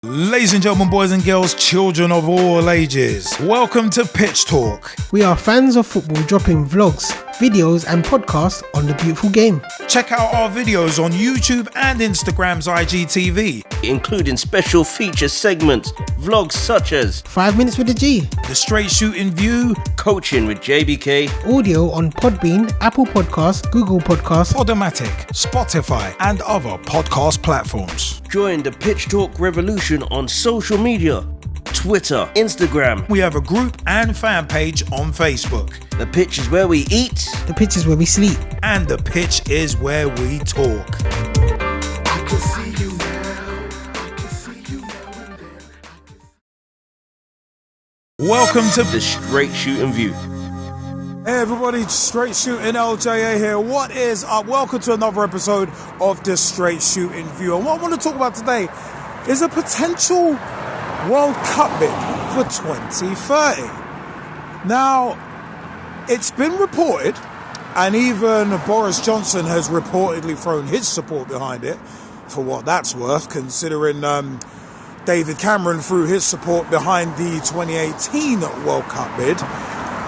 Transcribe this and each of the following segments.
Ladies and gentlemen, boys and girls, children of all ages, welcome to Pitch Talk. We are fans of football dropping vlogs, videos and podcasts on the beautiful game. Check out our videos on YouTube and Instagram's IGTV, including special feature segments, vlogs such as 5 minutes with the G, the Straight Shootin View, coaching with JBK, audio on Podbean, Apple Podcasts, Google Podcasts, Podomatic, Spotify and other podcast platforms. Join the Pitch Talk revolution on social media, Twitter, Instagram. We have a group and fan page on Facebook. The pitch is where we eat. The pitch is where we sleep. And the pitch is where we talk. I can see you now. I can see you now and then. Welcome to the Straight Shootin View. Hey everybody, Straight Shootin LJA here. What is up? Welcome to another episode of the Straight Shootin View. And what I want to talk about today is a potential World Cup bid for 2030. Now, it's been reported, and even Boris Johnson has reportedly thrown his support behind it, for what that's worth, considering David Cameron threw his support behind the 2018 World Cup bid.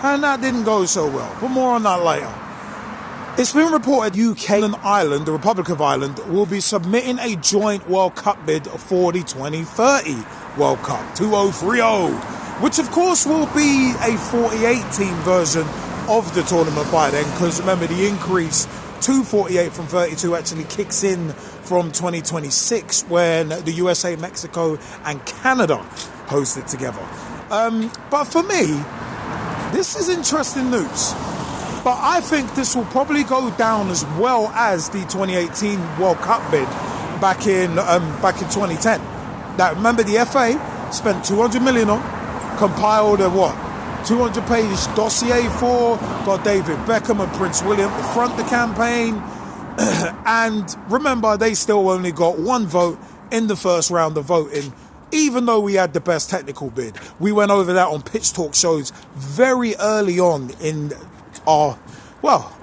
And that didn't go so well, but more on that later. It's been reported UK and Ireland, the Republic of Ireland, will be submitting a joint World Cup bid for the 2030 World Cup, 2030, which of course will be a 48-team version of the tournament by then, because remember the increase to 48 from 32 actually kicks in from 2026 when the USA, Mexico and Canada host it together. But for me, this is interesting news, but I think this will probably go down as well as the 2018 World Cup bid back in 2010. Now, remember the FA spent 200 million on, compiled a 200-page dossier for, got David Beckham and Prince William to front the campaign, and remember they still only got one vote in the first round of voting. Even though we had the best technical bid. We went over that on Pitch Talk shows very early on on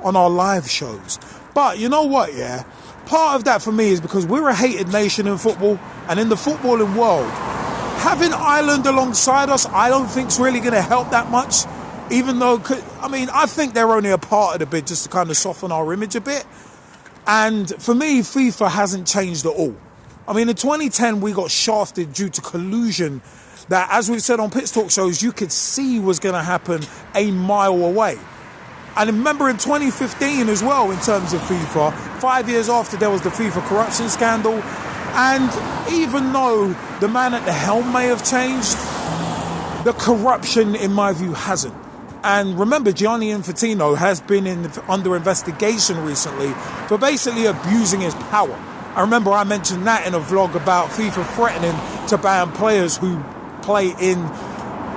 our live shows. But you know what, yeah? Part of that for me is because we're a hated nation in football, and in the footballing world, having Ireland alongside us, I don't think is really going to help that much. Even though, I think they're only a part of the bid just to kind of soften our image a bit. And for me, FIFA hasn't changed at all. In 2010, we got shafted due to collusion that, as we've said on Pitch Talk shows, you could see was going to happen a mile away. And remember in 2015 as well, in terms of FIFA, 5 years after there was the FIFA corruption scandal, and even though the man at the helm may have changed, the corruption, in my view, hasn't. And remember, Gianni Infantino has been under investigation recently for basically abusing his power. I remember I mentioned that in a vlog about FIFA threatening to ban players who play in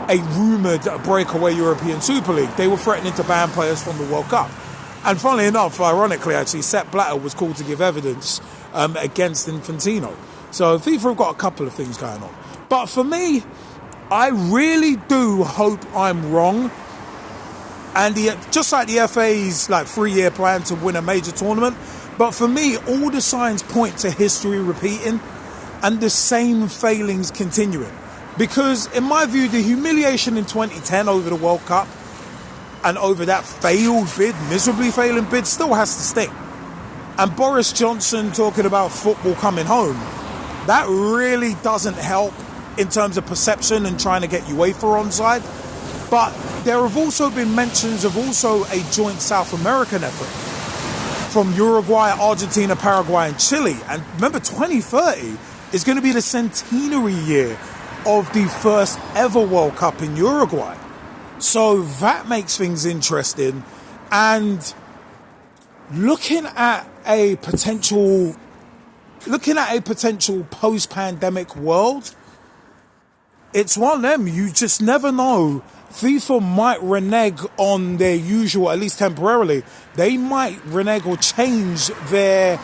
a rumoured breakaway European Super League. They were threatening to ban players from the World Cup. And funnily enough, ironically actually, Sepp Blatter was called to give evidence against Infantino. So FIFA have got a couple of things going on. But for me, I really do hope I'm wrong. And just like the FA's 3-year plan to win a major tournament, but for me, all the signs point to history repeating and the same failings continuing. Because in my view, the humiliation in 2010 over the World Cup and over that failed bid, miserably failing bid, still has to sting. And Boris Johnson talking about football coming home, that really doesn't help in terms of perception and trying to get UEFA on side. But there have also been mentions of also a joint South American effort from Uruguay, Argentina, Paraguay and Chile. And remember, 2030 is going to be the centenary year of the first ever World Cup in Uruguay. So that makes things interesting. And looking at a potential post-pandemic world, it's one of them. You just never know. FIFA might renege on their usual, at least temporarily, they might renege or change their,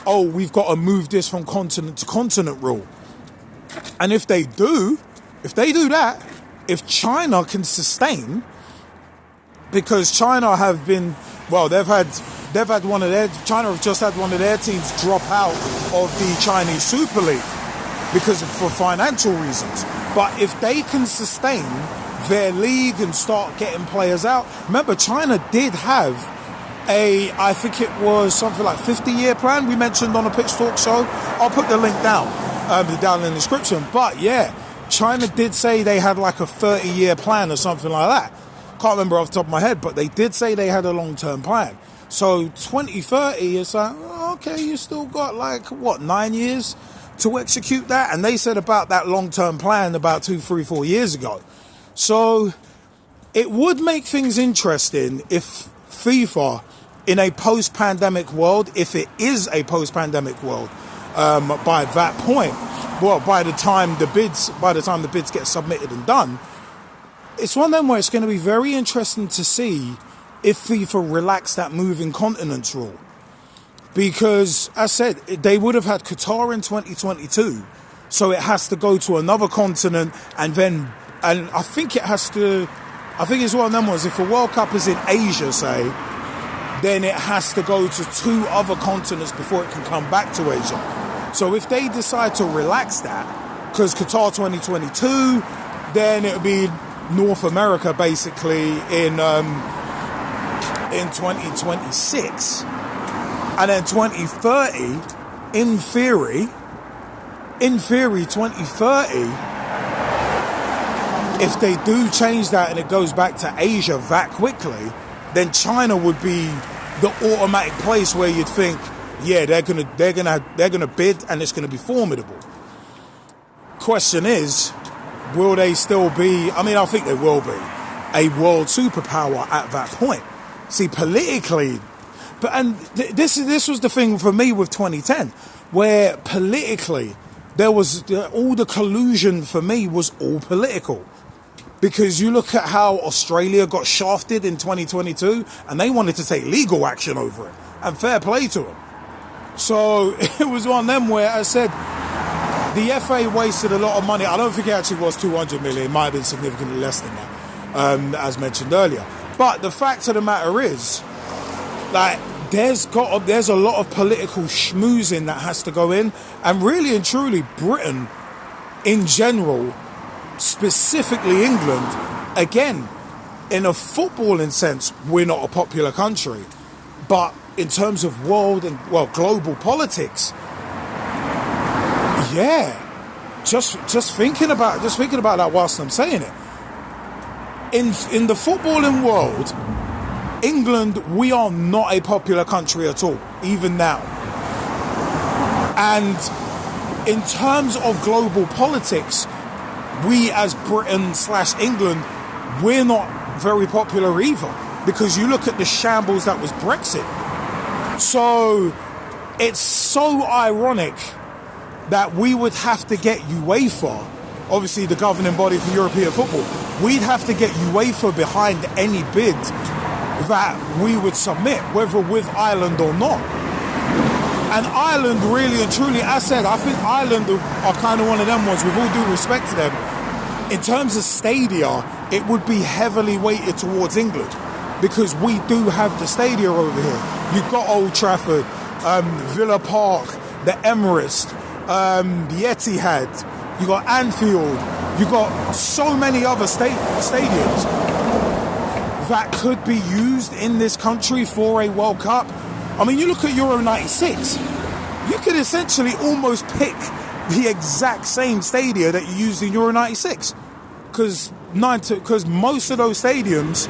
we've got to move this from continent to continent rule. And if they do that, if China can sustain, because China have been, China have just had one of their teams drop out of the Chinese Super League. because for financial reasons. But if they can sustain their league and start getting players out, remember China did have I think it was something like 50-year plan we mentioned on a Pitch Talk show. I'll put the link down in the description. But yeah, China did say they had like a 30-year plan or something like that. Can't remember off the top of my head, but they did say they had a long-term plan. So 2030 is like, okay, you still got 9 years to execute that? And they said about that long-term plan about 2, 3, 4 years ago. So it would make things interesting if FIFA, in a post-pandemic world, if it is a post-pandemic world, by that point, well, by the time the bids get submitted and done, it's one of them where it's going to be very interesting to see if FIFA relax that moving continents rule. Because, as I said, they would have had Qatar in 2022, so it has to go to another continent, and I think it's one of them ones, if a World Cup is in Asia, say, then it has to go to 2 other continents before it can come back to Asia. So if they decide to relax that, because Qatar 2022, then it would be North America basically in 2026, and then 2030, in theory 2030, if they do change that and it goes back to Asia that quickly, then China would be the automatic place where you'd think, yeah, they're gonna bid and it's gonna be formidable. Question is, will they still be? I mean, I think they will be a world superpower at that point. See, politically, this was the thing for me with 2010, where politically there was all the collusion for me was all political. Because you look at how Australia got shafted in 2022 and they wanted to take legal action over it. And fair play to them. So it was one of them where I said the FA wasted a lot of money. I don't think it actually was 200 million. It might have been significantly less than that, as mentioned earlier. But the fact of the matter is, there's a lot of political schmoozing that has to go in. And really and truly, Britain in general, specifically England, again, in a footballing sense, we're not a popular country, but in terms of global politics, yeah, just thinking about that whilst I'm saying it, in the footballing world, England, we are not a popular country at all, even now. And in terms of global politics, we as Britain/England, we're not very popular either, because you look at the shambles that was Brexit. So it's so ironic that we would have to get UEFA, obviously the governing body for European football, we'd have to get UEFA behind any bid that we would submit, whether with Ireland or not. And Ireland, really and truly, as I said, I think Ireland are kind of one of them ones, with all due respect to them. In terms of stadia, it would be heavily weighted towards England, because we do have the stadia over here. You've got Old Trafford, Villa Park, the Emirates, the Etihad, you've got Anfield, you've got so many other stadiums that could be used in this country for a World Cup. I mean, you look at Euro 96, you could essentially almost pick the exact same stadia that you used in Euro 96. Because most of those stadiums,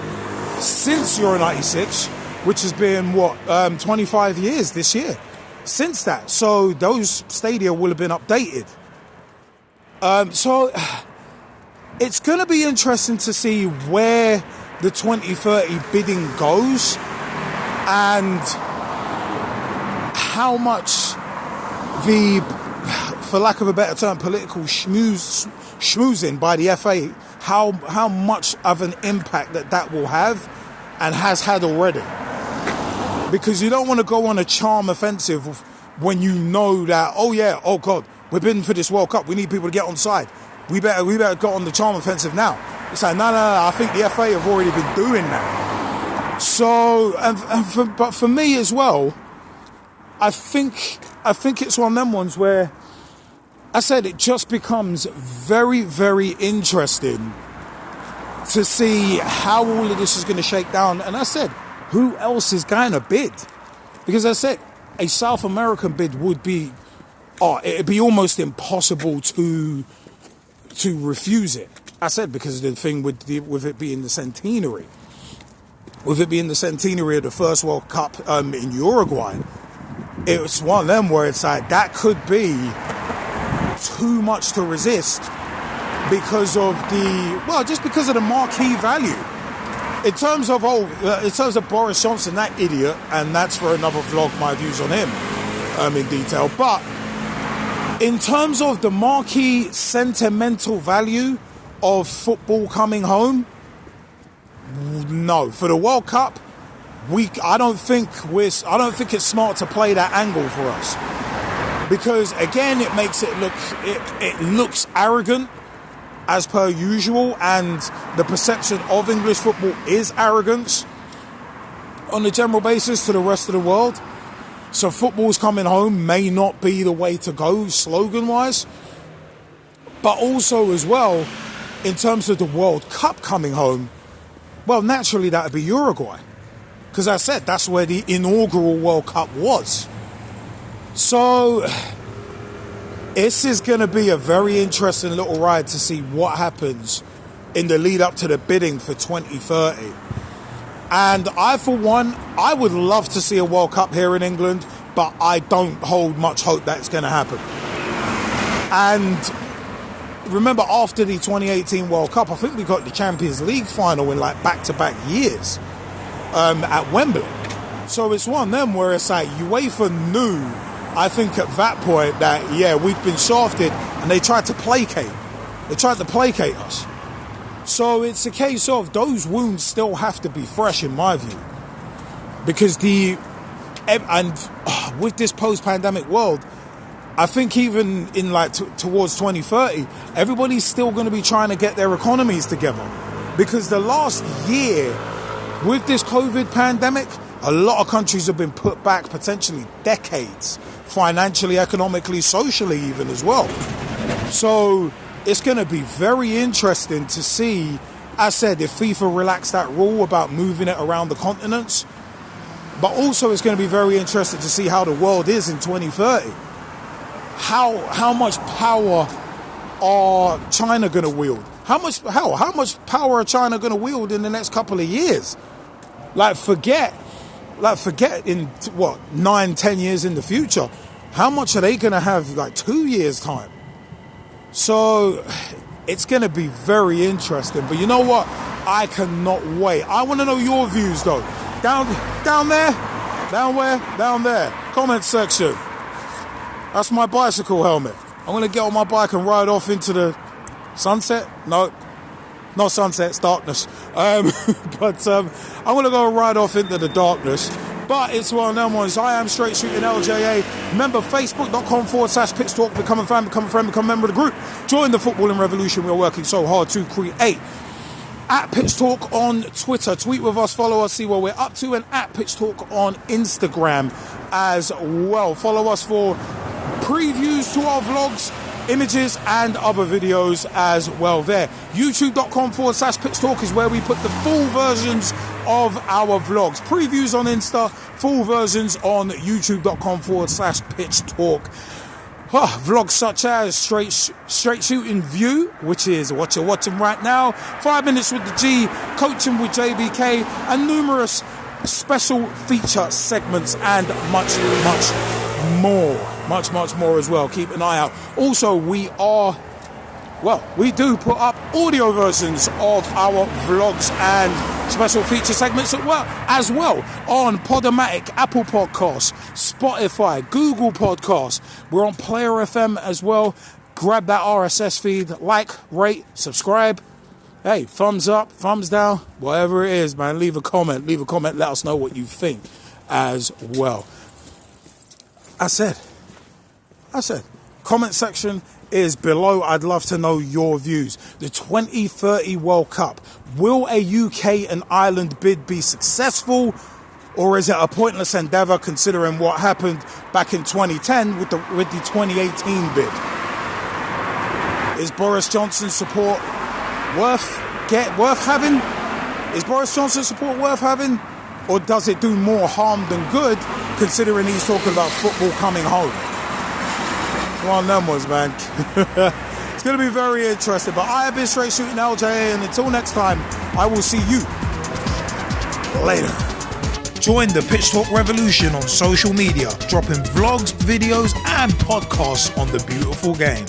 since Euro 96, which has been, 25 years this year, since that. So those stadia will have been updated. So it's going to be interesting to see where the 2030 bidding goes, and how much for lack of a better term, political schmoozing by the FA, how much of an impact that will have and has had already. Because you don't want to go on a charm offensive when you know that, oh God, we're bidding for this World Cup, we need people to get on side. We better go on the charm offensive now. It's like, no, I think the FA have already been doing that. So, but for me as well, I think it's one of them ones where, I said it just becomes very, very interesting to see how all of this is going to shake down. And I said, who else is going to bid? Because I said a South American bid would be, it'd be almost impossible to refuse it. I said because of the thing with it being the centenary. With it being the centenary of the first World Cup in Uruguay, it's one of them where it's like that could be too much to resist because of just because of the marquee value. In terms of Boris Johnson, that idiot, and that's for another vlog, my views on him in detail. But in terms of the marquee sentimental value of football coming home, no. For the World Cup, I don't think it's smart to play that angle for us. Because again, it makes it looks arrogant as per usual, and the perception of English football is arrogance on a general basis to the rest of the world. So football's coming home may not be the way to go slogan-wise, but also as well, in terms of the World Cup coming home, well, naturally that would be Uruguay. Because I said that's where the inaugural World Cup was. So this is going to be a very interesting little ride to see what happens in the lead up to the bidding for 2030. And I, for one, I would love to see a World Cup here in England, but I don't hold much hope that it's going to happen. And remember, after the 2018 World Cup, I think we got the Champions League final in like back-to-back years at Wembley. So it's one of them where it's like UEFA knew, I think at that point, that, yeah, we've been shafted, and they tried to placate. They tried to placate us. So it's a case of those wounds still have to be fresh, in my view. Because with this post-pandemic world, I think even in like towards 2030, everybody's still going to be trying to get their economies together. Because the last year, with this COVID pandemic, a lot of countries have been put back potentially decades, financially, economically, socially even as well. So it's going to be very interesting to see, I said, if FIFA relaxed that rule about moving it around the continents. But also it's going to be very interesting to see how the world is in 2030. How much power are China going to wield? How much power are China going to wield in the next couple of years? Forget in 9-10 years in the future, how much are they going to have 2 years time? So it's going to be very interesting. But you know what? I cannot wait. I want to know your views though. Down there? Down where? Down there. Comment section. That's my bicycle helmet. I'm going to get on my bike and ride off into the sunset. No, not sunset, it's darkness. But I'm going to go ride off into the darkness. But it's one of them ones. I am Straight Shootin LJA. Remember, facebook.com/pitch talk. Become a fan, become a friend, become a member of the group. Join the footballing revolution we're working so hard to create. At Pitch Talk on Twitter. Tweet with us, follow us, see what we're up to. And at Pitch Talk on Instagram as well. Follow us for previews to our vlogs, images and other videos as well there. youtube.com/Pitch Talk is where we put the full versions of our vlogs. Previews on Insta, full versions on youtube.com/Pitch Talk. Vlogs such as Straight Shootin View, which is what you're watching right now, 5 Minutes with the G, Coaching with JBK, and numerous special feature segments and much more. Much more as well. Keep an eye out. Also, we do put up audio versions of our vlogs and special feature segments as well on Podomatic, Apple Podcasts, Spotify, Google Podcasts. We're on Player FM as well. Grab that RSS feed, like, rate, subscribe. Hey, thumbs up, thumbs down, whatever it is, man. Leave a comment, let us know what you think as well. I said, comment section is below. I'd love to know your views. The 2030 World Cup. Will a UK and Ireland bid be successful, or is it a pointless endeavour considering what happened back in 2010 with the 2018 bid? Is Boris Johnson's support worth having? Is Boris Johnson's support worth having? Or does it do more harm than good, considering he's talking about football coming home? One of them was, man. It's going to be very interesting. But I have been Straight Shootin LJA, and until next time, I will see you later. Join the Pitch Talk revolution on social media, dropping vlogs, videos, and podcasts on the beautiful game.